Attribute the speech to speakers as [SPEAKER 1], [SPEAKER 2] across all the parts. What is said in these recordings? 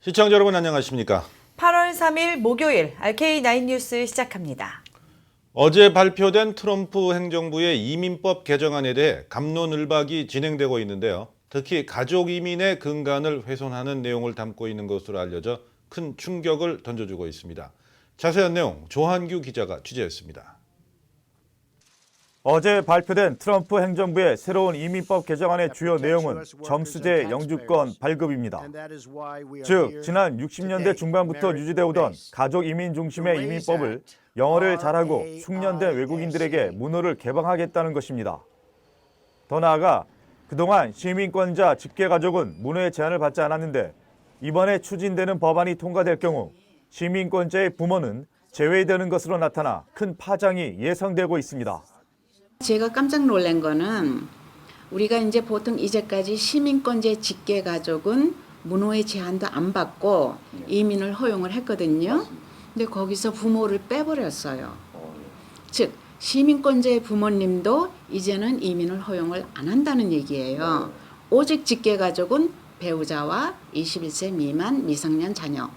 [SPEAKER 1] 시청자 여러분 안녕하십니까?
[SPEAKER 2] 8월 3일 목요일 RK9 뉴스 시작합니다.
[SPEAKER 1] 어제 발표된 트럼프 행정부의 이민법 개정안에 대해 갑론을박이 진행되고 있는데요. 특히 가족 이민의 근간을 훼손하는 내용을 담고 있는 것으로 알려져 큰 충격을 던져주고 있습니다. 자세한 내용 조한규 기자가 취재했습니다.
[SPEAKER 3] 어제 발표된 트럼프 행정부의 새로운 이민법 개정안의 주요 내용은 점수제 영주권 발급입니다. 즉, 지난 60년대 중반부터 유지되어 오던 가족 이민 중심의 이민법을 영어를 잘하고 숙련된 외국인들에게 문호를 개방하겠다는 것입니다. 더 나아가 그동안 시민권자 직계가족은 문호의 제한을 받지 않았는데 이번에 추진되는 법안이 통과될 경우 시민권자의 부모는 제외되는 것으로 나타나 큰 파장이 예상되고 있습니다.
[SPEAKER 4] 제가 깜짝 놀란 거는 우리가 이제 보통 이제까지 시민권제 직계 가족은 문호의 제한도 안 받고 이민을 허용을 했거든요. 근데 거기서 부모를 빼버렸어요. 즉 시민권제 부모님도 이제는 이민을 허용을 안 한다는 얘기예요. 오직 직계 가족은 배우자와 21세 미만 미성년 자녀.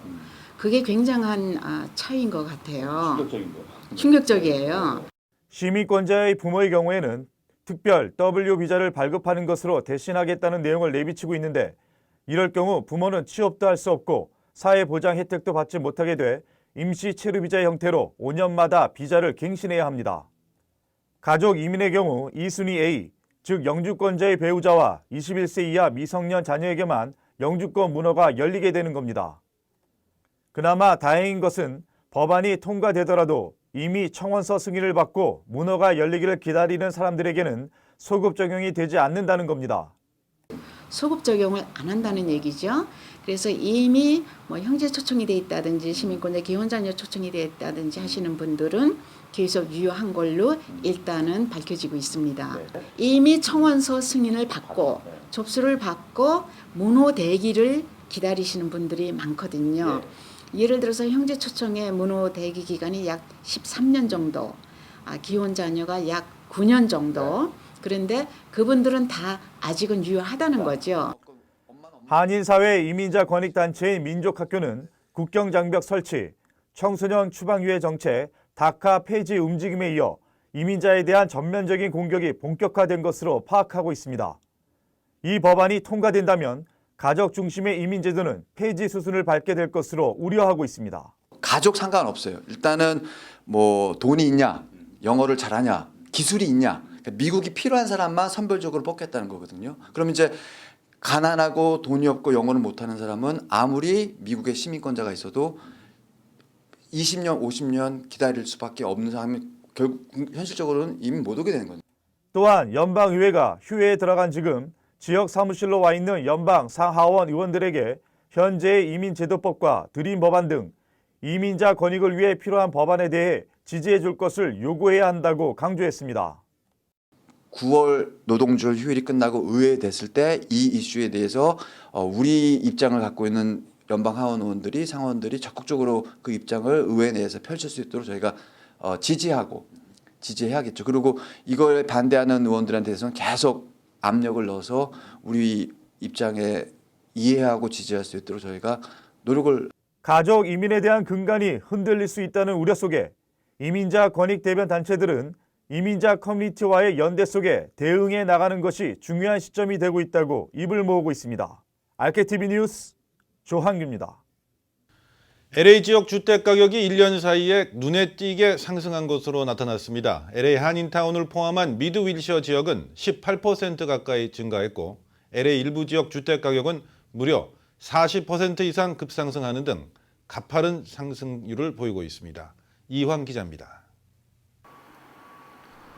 [SPEAKER 4] 그게 굉장한 차이인 것 같아요. 충격적이에요.
[SPEAKER 3] 시민권자의 부모의 경우에는 특별 W 비자를 발급하는 것으로 대신하겠다는 내용을 내비치고 있는데 이럴 경우 부모는 취업도 할 수 없고 사회보장 혜택도 받지 못하게 돼 임시 체류 비자 형태로 5년마다 비자를 갱신해야 합니다. 가족 이민의 경우 2순위 A, 즉 영주권자의 배우자와 21세 이하 미성년 자녀에게만 영주권 문호가 열리게 되는 겁니다. 그나마 다행인 것은 법안이 통과되더라도 이미 청원서 승인을 받고 문호가 열리기를 기다리는 사람들에게는 소급 적용이 되지 않는다는 겁니다.
[SPEAKER 4] 소급 적용을 안 한다는 얘기죠. 그래서 이미 형제 초청이 돼 있다든지 시민권자 기혼자녀 초청이 돼 있다든지 하시는 분들은 계속 유효한 걸로 일단은 밝혀지고 있습니다. 이미 청원서 승인을 받고 접수를 받고 문호 대기를 기다리시는 분들이 많거든요. 예를 들어서 형제 초청의 문호 대기 기간이 약 13년 정도, 기혼 자녀가 약 9년 정도. 그런데 그분들은 다 아직은 유효하다는 거죠.
[SPEAKER 3] 한인사회 이민자 권익단체인 민족학교는 국경장벽 설치, 청소년 추방유예 정책, 다카 폐지 움직임에 이어 이민자에 대한 전면적인 공격이 본격화된 것으로 파악하고 있습니다. 이 법안이 통과된다면 가족 중심의 이민 제도는 폐지 수순을 밟게 될 것으로 우려하고 있습니다.
[SPEAKER 5] 가족 상관없어요. 일단은 돈이 있냐, 영어를 잘하냐, 기술이 있냐, 미국이 필요한 사람만 선별적으로 뽑겠다는 거거든요. 그럼 이제 가난하고 돈이 없고 영어를 못하는 사람은 아무리 미국의 시민권자가 있어도 20년, 50년 기다릴 수밖에 없는 사람이 결국 현실적으로는 이민 못 오게 되는 거죠. 또한
[SPEAKER 3] 연방의회가 휴회에 들어간 지금 지역 사무실로 와 있는 연방 상하원 의원들에게 현재의 이민제도법과 드림 법안 등 이민자 권익을 위해 필요한 법안에 대해 지지해 줄 것을 요구해야 한다고 강조했습니다.
[SPEAKER 5] 9월 노동절 휴일이 끝나고 의회에 됐을 때 이 이슈에 대해서 우리 입장을 갖고 있는 연방 하원 의원들이 상원들이 적극적으로 그 입장을 의회 내에서 펼칠 수 있도록 저희가 지지해야겠죠. 그리고 이걸 반대하는 의원들한테 대해서는 계속 압력을 넣어서 우리 입장에 이해하고 지지할 수 있도록 저희가 노력을.
[SPEAKER 3] 가족 이민에 대한 근간이 흔들릴 수 있다는 우려 속에 이민자 권익 대변 단체들은 이민자 커뮤니티와의 연대 속에 대응해 나가는 것이 중요한 시점이 되고 있다고 입을 모으고 있습니다. RKTV 뉴스 조한규입니다.
[SPEAKER 1] LA 지역 주택 가격이 1년 사이에 눈에 띄게 상승한 것으로 나타났습니다. LA 한인타운을 포함한 미드 윌셔 지역은 18% 가까이 증가했고 LA 일부 지역 주택 가격은 무려 40% 이상 급상승하는 등 가파른 상승률을 보이고 있습니다. 이황 기자입니다.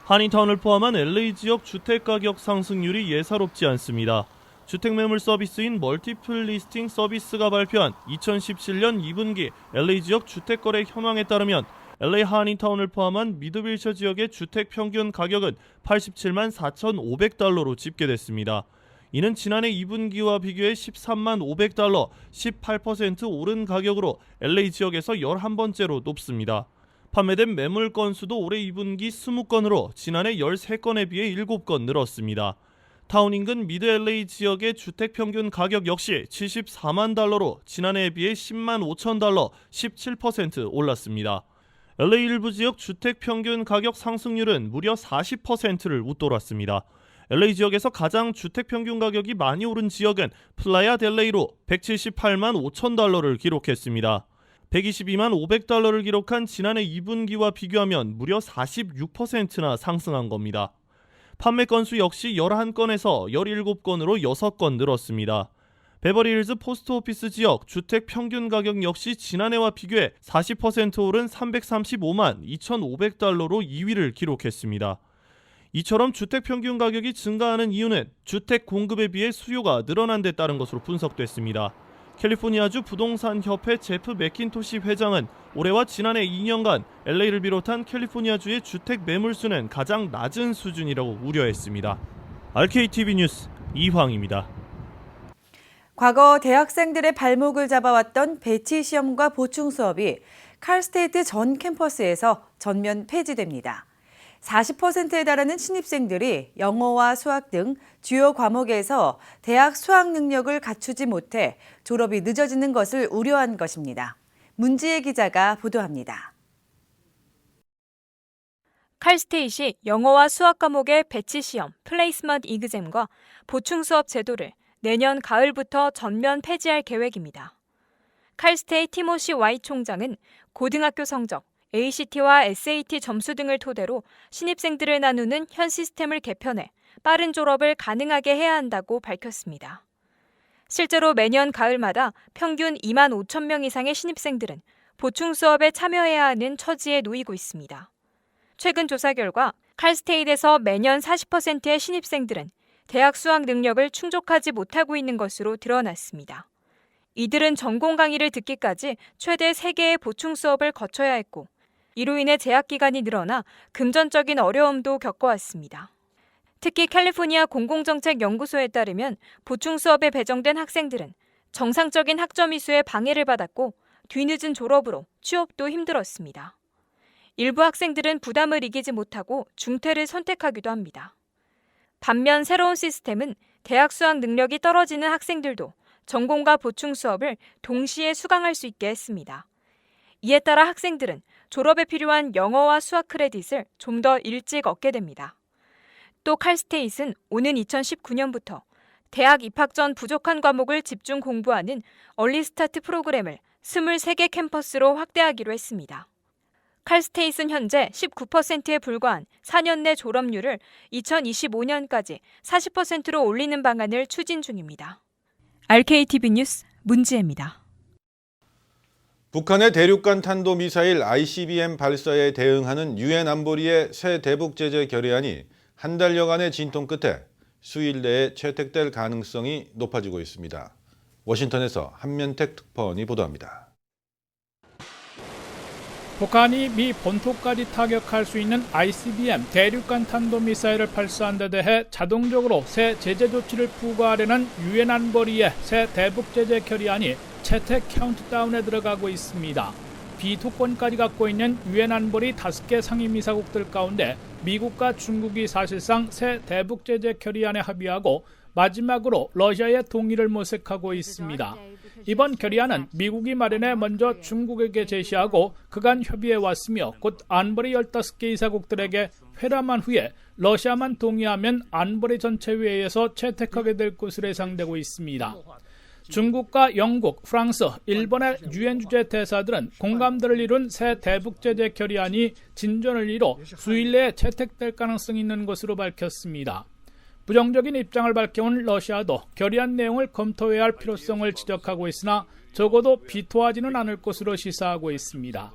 [SPEAKER 6] 한인타운을 포함한 LA 지역 주택 가격 상승률이 예사롭지 않습니다. 주택매물 서비스인 멀티플 리스팅 서비스가 발표한 2017년 2분기 LA 지역 주택거래 현황에 따르면 LA 한인타운을 포함한 미드윌셔 지역의 주택 평균 가격은 87만 4,500달러로 집계됐습니다. 이는 지난해 2분기와 비교해 13만 500달러, 18% 오른 가격으로 LA 지역에서 11번째로 높습니다. 판매된 매물 건수도 올해 2분기 20건으로 지난해 13건에 비해 7건 늘었습니다. 타운 인근 미드 LA 지역의 주택 평균 가격 역시 74만 달러로 지난해에 비해 10만 5천 달러, 17% 올랐습니다. LA 일부 지역 주택 평균 가격 상승률은 무려 40%를 웃돌았습니다. LA 지역에서 가장 주택 평균 가격이 많이 오른 지역은 플라야 델레이로 178만 5천 달러를 기록했습니다. 122만 500달러를 기록한 지난해 2분기와 비교하면 무려 46%나 상승한 겁니다. 판매 건수 역시 11건에서 17건으로 6건 늘었습니다. 베버리힐즈 포스트오피스 지역 주택 평균 가격 역시 지난해와 비교해 40% 오른 335만 2,500달러로 2위를 기록했습니다. 이처럼 주택 평균 가격이 증가하는 이유는 주택 공급에 비해 수요가 늘어난 데 따른 것으로 분석됐습니다. 캘리포니아주 부동산 협회 제프 맥킨토시 회장은 올해와 지난해 2년간 LA를 비롯한 캘리포니아주의 주택 매물수는 가장 낮은 수준이라고 우려했습니다. RKTV 뉴스 이황입니다.
[SPEAKER 2] 과거 대학생들의 발목을 잡아왔던 배치 시험과 보충 수업이 칼스테이트 전 캠퍼스에서 전면 폐지됩니다. 40%에 달하는 신입생들이 영어와 수학 등 주요 과목에서 대학 수학 능력을 갖추지 못해 졸업이 늦어지는 것을 우려한 것입니다. 문지혜 기자가 보도합니다.
[SPEAKER 7] 칼스테이시 영어와 수학 과목의 배치 시험, 플레이스먼트 이그잼과 보충 수업 제도를 내년 가을부터 전면 폐지할 계획입니다. 칼스테이 티모시 와이 총장은 고등학교 성적, ACT와 SAT 점수 등을 토대로 신입생들을 나누는 현 시스템을 개편해 빠른 졸업을 가능하게 해야 한다고 밝혔습니다. 실제로 매년 가을마다 평균 2만 5천 명 이상의 신입생들은 보충 수업에 참여해야 하는 처지에 놓이고 있습니다. 최근 조사 결과 칼스테이트에서 매년 40%의 신입생들은 대학 수학 능력을 충족하지 못하고 있는 것으로 드러났습니다. 이들은 전공 강의를 듣기까지 최대 3개의 보충 수업을 거쳐야 했고 이로 인해 재학 기간이 늘어나 금전적인 어려움도 겪어왔습니다. 특히 캘리포니아 공공정책연구소에 따르면 보충 수업에 배정된 학생들은 정상적인 학점 이수에 방해를 받았고 뒤늦은 졸업으로 취업도 힘들었습니다. 일부 학생들은 부담을 이기지 못하고 중퇴를 선택하기도 합니다. 반면 새로운 시스템은 대학 수학 능력이 떨어지는 학생들도 전공과 보충 수업을 동시에 수강할 수 있게 했습니다. 이에 따라 학생들은 졸업에 필요한 영어와 수학 크레딧을 좀 더 일찍 얻게 됩니다. 또 칼스테이트는 오는 2019년부터 대학 입학 전 부족한 과목을 집중 공부하는 얼리 스타트 프로그램을 23개 캠퍼스로 확대하기로 했습니다. 칼스테이트는 현재 19%에 불과한 4년 내 졸업률을 2025년까지 40%로 올리는 방안을 추진 중입니다. RKTV 뉴스 문지혜입니다.
[SPEAKER 1] 북한의 대륙간 탄도미사일 ICBM 발사에 대응하는 유엔 안보리의 새 대북 제재 결의안이 한 달여간의 진통 끝에 수일 내에 채택될 가능성이 높아지고 있습니다. 워싱턴에서 한면택 특파원이 보도합니다.
[SPEAKER 8] 북한이 미 본토까지 타격할 수 있는 ICBM 대륙간 탄도미사일을 발사한 데 대해 자동적으로 새 제재 조치를 부과하려는 유엔 안보리의 새 대북 제재 결의안이 채택 카운트다운에 들어가고 있습니다. 비토권까지 갖고 있는 유엔 안보리 5개 상임이사국들 가운데 미국과 중국이 사실상 새 대북 제재 결의안에 합의하고 마지막으로 러시아의 동의를 모색하고 있습니다. 이번 결의안은 미국이 마련해 먼저 중국에게 제시하고 그간 협의해 왔으며 곧 안보리 15개 이사국들에게 회람한 후에 러시아만 동의하면 안보리 전체 회의에서 채택하게 될 것으로 예상되고 있습니다. 중국과 영국, 프랑스, 일본의 유엔 주재 대사들은 공감대를 이룬 새 대북 제재 결의안이 진전을 이뤄 수일 내에 채택될 가능성이 있는 것으로 밝혔습니다. 부정적인 입장을 밝혀온 러시아도 결의안 내용을 검토해야 할 필요성을 지적하고 있으나 적어도 비토하지는 않을 것으로 시사하고 있습니다.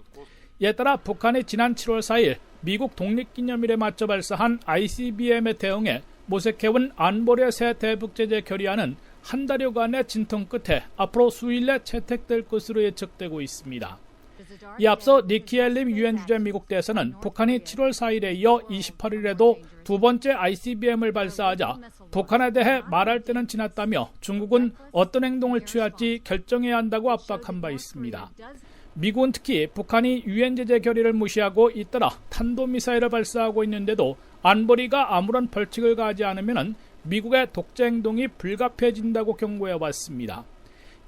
[SPEAKER 8] 이에 따라 북한이 지난 7월 4일 미국 독립기념일에 맞춰 발사한 ICBM에 대응해 모색해온 안보리의 새 대북 제재 결의안은 한 달여간의 진통 끝에 앞으로 수일 내 채택될 것으로 예측되고 있습니다. 이 앞서 니키 헬리 유엔 주재 미국 대사는 북한이 7월 4일에 이어 28일에도 두 번째 ICBM을 발사하자 북한에 대해 말할 때는 지났다며 중국은 어떤 행동을 취할지 결정해야 한다고 압박한 바 있습니다. 미국은 특히 북한이 유엔 제재 결의를 무시하고 잇따라 탄도미사일을 발사하고 있는데도 안보리가 아무런 벌칙을 가하지 않으면 미국의 독재 행동이 불가피해진다고 경고해 왔습니다.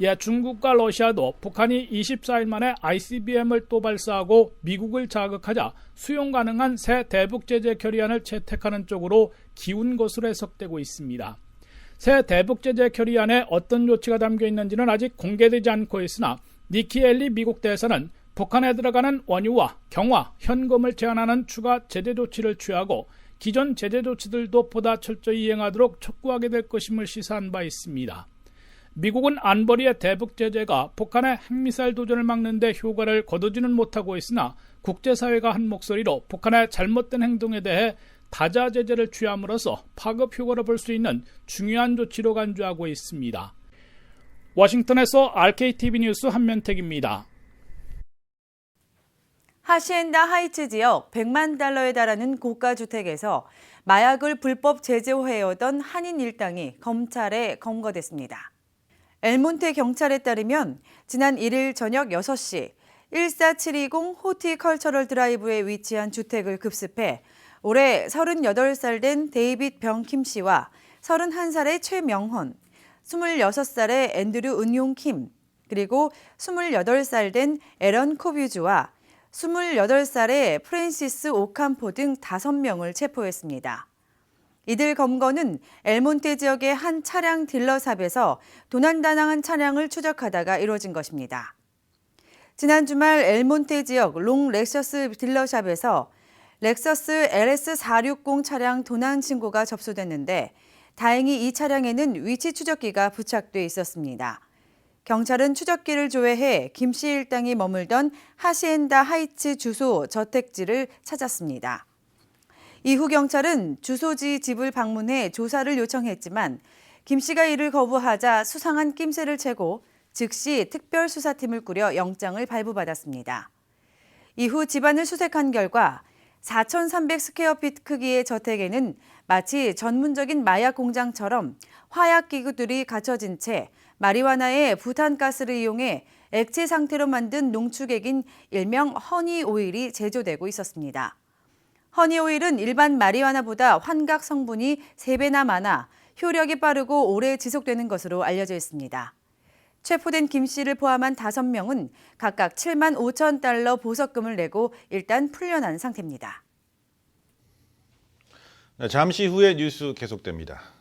[SPEAKER 8] 이에 중국과 러시아도 북한이 24일 만에 ICBM을 또 발사하고 미국을 자극하자 수용 가능한 새 대북 제재 결의안을 채택하는 쪽으로 기운 것으로 해석되고 있습니다. 새 대북 제재 결의안에 어떤 조치가 담겨 있는지는 아직 공개되지 않고 있으나 니키 헬리 미국 대사는 북한에 들어가는 원유와 경화, 현금을 제한하는 추가 제재 조치를 취하고 기존 제재 조치들도 보다 철저히 이행하도록 촉구하게 될 것임을 시사한 바 있습니다. 미국은 안보리의 대북 제재가 북한의 핵미사일 도전을 막는 데 효과를 거두지는 못하고 있으나 국제사회가 한 목소리로 북한의 잘못된 행동에 대해 다자 제재를 취함으로써 파급 효과를 볼 수 있는 중요한 조치로 간주하고 있습니다. 워싱턴에서 RKTV 뉴스 한면택입니다.
[SPEAKER 2] 하시엔다 하이츠 지역 100만 달러에 달하는 고가 주택에서 마약을 불법 제조해오던 한인 일당이 검찰에 검거됐습니다. 엘몬테 경찰에 따르면 지난 1일 저녁 6시 14720 호티컬처럴 드라이브에 위치한 주택을 급습해 올해 38살 된 데이빗 병킴 씨와 31살의 최명헌, 26살의 앤드류 은용 킴, 그리고 28살 된 에런 코뷰즈와 28살의 프랜시스 오캄포 등 5명을 체포했습니다. 이들 검거는 엘몬테 지역의 한 차량 딜러샵에서 도난당한 차량을 추적하다가 이뤄진 것입니다. 지난 주말 엘몬테 지역 롱 렉서스 딜러샵에서 렉서스 LS460 차량 도난 신고가 접수됐는데 다행히 이 차량에는 위치 추적기가 부착돼 있었습니다. 경찰은 추적기를 조회해 김 씨 일당이 머물던 하시엔다 하이츠 주소 저택지를 찾았습니다. 이후 경찰은 주소지 집을 방문해 조사를 요청했지만 김 씨가 이를 거부하자 수상한 낌새를 채고 즉시 특별수사팀을 꾸려 영장을 발부받았습니다. 이후 집안을 수색한 결과 4,300 스퀘어피트 크기의 저택에는 마치 전문적인 마약 공장처럼 화약기구들이 갖춰진 채 마리화나의 부탄가스를 이용해 액체 상태로 만든 농축액인 일명 허니 오일이 제조되고 있었습니다. 허니 오일은 일반 마리화나보다 환각 성분이 3배나 많아 효력이 빠르고 오래 지속되는 것으로 알려져 있습니다. 체포된 김 씨를 포함한 5명은 각각 7만 5천 달러 보석금을 내고 일단 풀려난 상태입니다.
[SPEAKER 1] 잠시 후에 뉴스 계속됩니다.